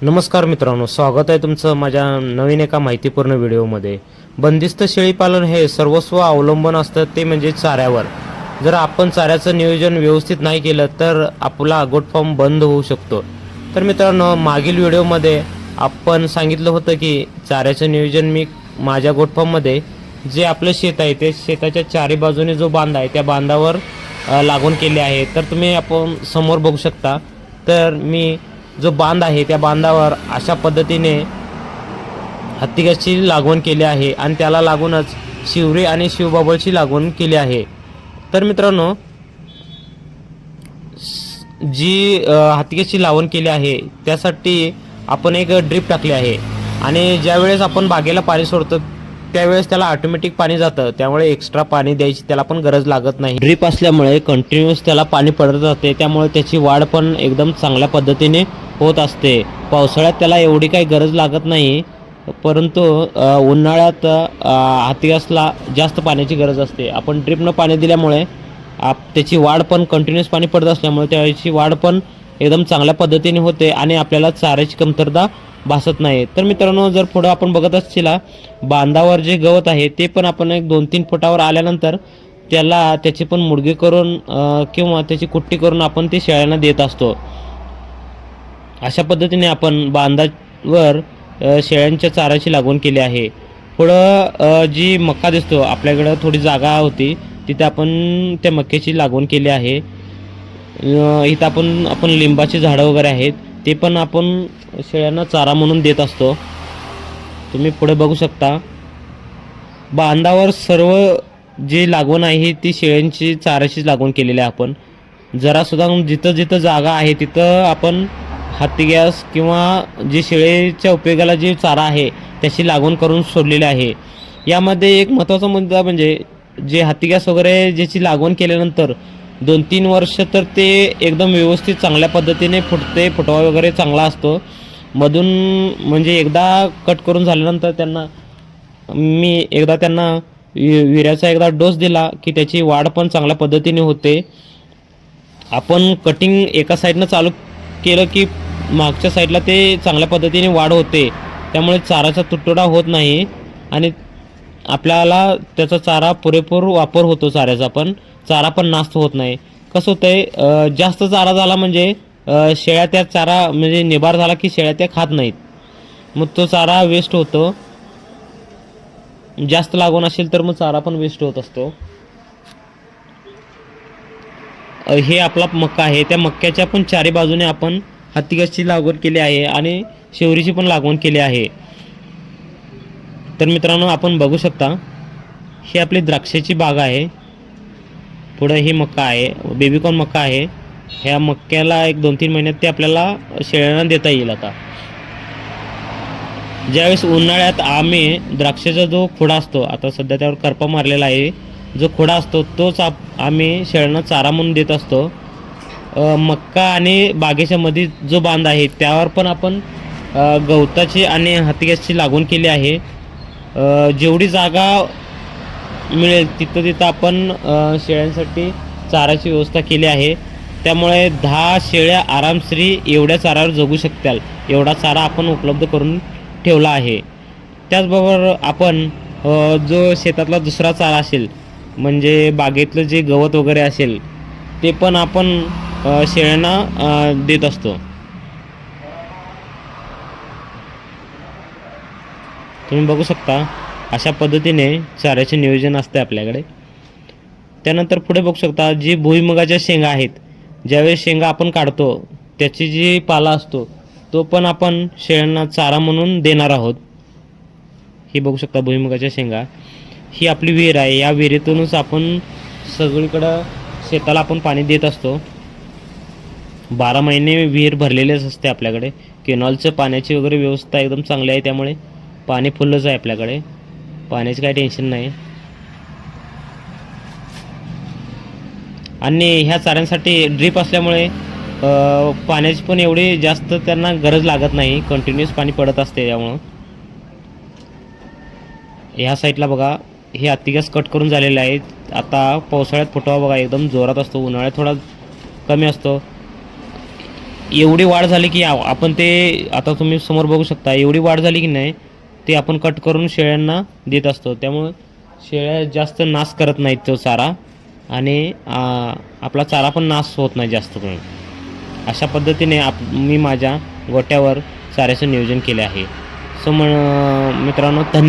नमस्कार मित्रांनो, स्वागत आहे तुमचं माझ्या नवीन एका माहितीपूर्ण व्हिडिओमध्ये. बंदिस्त शेळीपालन हे सर्वस्व अवलंबून असतं ते म्हणजे चाऱ्यावर. जर आपण चाऱ्याचं नियोजन व्यवस्थित नाही केलं तर आपला गोट फार्म बंद होऊ शकतो. तर मित्रांनो, मागील व्हिडिओमध्ये आपण सांगितलं होतं की चाऱ्याचं नियोजन मी माझ्या गोट फार्ममध्ये जे आपलं शेत आहे ते शेताच्या चारी बाजूने जो बांध आहे त्या बांधावर लागवण केली आहे. तर तुम्ही आपण समोर बघू शकता. तर मी जो बांध आहे त्या बांधावर अशा पद्धतीने हत्तीगाची लागवण केली आहे आणि त्याला लागूनच शिवरी आणि शिवबाबळची लागवण केली आहे. तर मित्रांनो, जी हत्तीगाची लागवण केली आहे त्यासाठी आपण एक ड्रीप टाकली आहे आणि ज्यावेळेस आपण बागेला पाणी सोडतो त्यावेळेस त्याला ऑटोमॅटिक पाणी जातं, त्यामुळे एक्स्ट्रा पाणी द्यायची त्याला पण गरज लागत नाही. ड्रीप असल्यामुळे कंटिन्यूअस त्याला पाणी पडत जाते, त्यामुळे त्याची वाढ पण एकदम चांगल्या पद्धतीने होत असते. पावसाळ्यात त्याला एवढी काही गरज लागत नाही, परंतु उन्हाळ्यात हत्तीगासला जास्त पाण्याची गरज असते. आपण ड्रीपनं पाणी दिल्यामुळे त्याची वाढ पण कंटिन्यूअस पाणी पडत असल्यामुळे त्याची वाढ पण एकदम चांगल्या पद्धतीने होते आणि आपल्याला चाऱ्याची कमतरता भासत नाही. तर मित्रांनो, जर पुढं आपण बघत असतील बांधावर जे गवत आहे ते पण आपण एक 2-3 फुटावर आल्यानंतर त्याची पण मुडगी करून किंवा त्याची कुट्टी करून आपण ते शेळ्यांना देत असतो. अशा पद्धतीने आपण बांधावर शेळ्यांच्या चाऱ्याची लागवण केली आहे. पुढं जी मका दिसतो आपल्याकडं थोडी जागा होती तिथे आपण त्या मक्याची लागवण केली आहे. इथं आपण लिंबाची झाडं वगैरे आहेत ते पण आपण शेळ्यांना चारा म्हणून देत असतो. तुम्ही पुढे बघू शकता. बांधावर सर्व जी लागवण आहे ती शेळ्यांची चाऱ्याचीच लागवण केलेली आहे. आपण जरासुद्धा जिथं जिथं जागा आहे तिथं आपण हत्ती गॅस किंवा जी शेळीच्या उपयोगाला जी चारा आहे त्याची लागवण करून सोडलेली आहे. यामध्ये एक महत्त्वाचा मुद्दा म्हणजे जे हत्ती गॅस वगैरे ज्याची लागवण केल्यानंतर 2-3 वर्ष तर ते एकदम व्यवस्थित चांगल्या पद्धतीने फुटते, फुटवा वगैरे चांगला असतो. मधून म्हणजे एकदा कट करून झाल्यानंतर त्यांना विऱ्याचा एकदा डोस दिला की त्याची वाढ पण चांगल्या पद्धतीने होते. आपण कटिंग एका साईडनं चालू केलं की मागच्या साईडला ते चांगल्या पद्धतीने वाढ होते, त्यामुळे चाराचा तुटवडा होत नाही आणि आपल्याला त्याचा चारा पुरेपूर वापर होतो. चारा पण नास्त होत नाही. कसं होतंय, जास्त चारा झाला म्हणजे शेळ्या त्या चारा म्हणजे निबार झाला की शेळ्या त्या खात नाहीत, मग तो चारा वेस्ट होतो. जास्त लागवण असेल तर मग चारा पण वेस्ट होत असतो. हे आपला मक्का आहे, त्या मक्याच्या पण चारी बाजूने आपण हत्तीगाची लागवड केली आहे आणि शेवरीची पण लागवण केली आहे. तर मित्रांनो, आपण बघू शकता ही आपली द्राक्षाची बाग आहे. पुढं ही मक्का आहे, बेबीकॉर्न मक्का आहे. ह्या मक्याला एक 2-3 महिन्यात ते आपल्याला शेळ्यांना देता येईल. आता ज्यावेळेस उन्हाळ्यात आम्ही द्राक्षाचा जो खोडा असतो, आता सध्या त्यावर करपा मारलेला आहे, जो खोडा असतो तोच आम्ही शेळ्यांना चारा म्हणून देत असतो. मक्का आणि बागेच्या मध्ये जो बांध आहे त्यावर पण आपण गवताची आणि हत्तीगाची लागवण केली आहे. जेवढी जागा मिळेल तिथं आपण शेळ्यांसाठी चाराची व्यवस्था केली आहे. त्यामुळे 10 शेळ्या आरामश्री एवढ्या चाऱ्यावर जगू शकतील, एवढा चारा आपण उपलब्ध करून ठेवला आहे. त्याचबरोबर आपण जो शेतातला दुसरा चारा असेल म्हणजे बागेतलं जे गवत वगैरे असेल ते पण आपण शेळ्यांना देत असतो. तुम्ही बघू शकता अशा पद्धतीने चाऱ्याचे नियोजन असते आपल्याकडे. त्यानंतर पुढे बघू शकता जी भुईमुगाच्या शेंगा आहेत, ज्यावेळेस शेंगा आपण काढतो त्याची जी पाला असतो तो पण आपण शेळ्यांना चारा म्हणून देणार आहोत. ही बघू शकता भुईमुगाच्या शेंगा. ही आपली विहीर आहे, या विहिरीतूनच आपण सगळीकडं शेताला आपण पाणी देत असतो. 12 महिने विहीर भरलेलेच असते आपल्याकडे. केनॉलचं पाण्याची वगैरे व्यवस्था एकदम चांगली आहे, त्यामुळे पाणी फुलच आहे आपल्याकडे, पाण्याचं काही टेन्शन नाही. आणि ह्या चाऱ्यांसाठी ड्रीप असल्यामुळे पाण्याची पण एवढी जास्त त्यांना गरज लागत नाही, कंटिन्यूअस पाणी पडत असते. त्यामुळं ह्या साईडला बघा हे हत्तीगास कट करून झालेले आहेत. आता पावसाळ्यात फुटवा बघा एकदम जोरात असतो, उन्हाळ्यात थोडा कमी असतो. एवढी वाढ झाली की आपण ते आता तुम्ही समोर बघू शकता, एवढी वाढ झाली की नाही ते आपण कट करून शेळ्यांना देत असतो. त्यामुळे शेळ्या जास्त नाश करत नाहीत तो चारा आणि आपला चारा पण नाश होत नाही जास्त करून. अशा पद्धतीने मी माझ्या गोट्यावर चाऱ्याचं नियोजन केले आहे. सो मित्रांनो, धन्यवाद.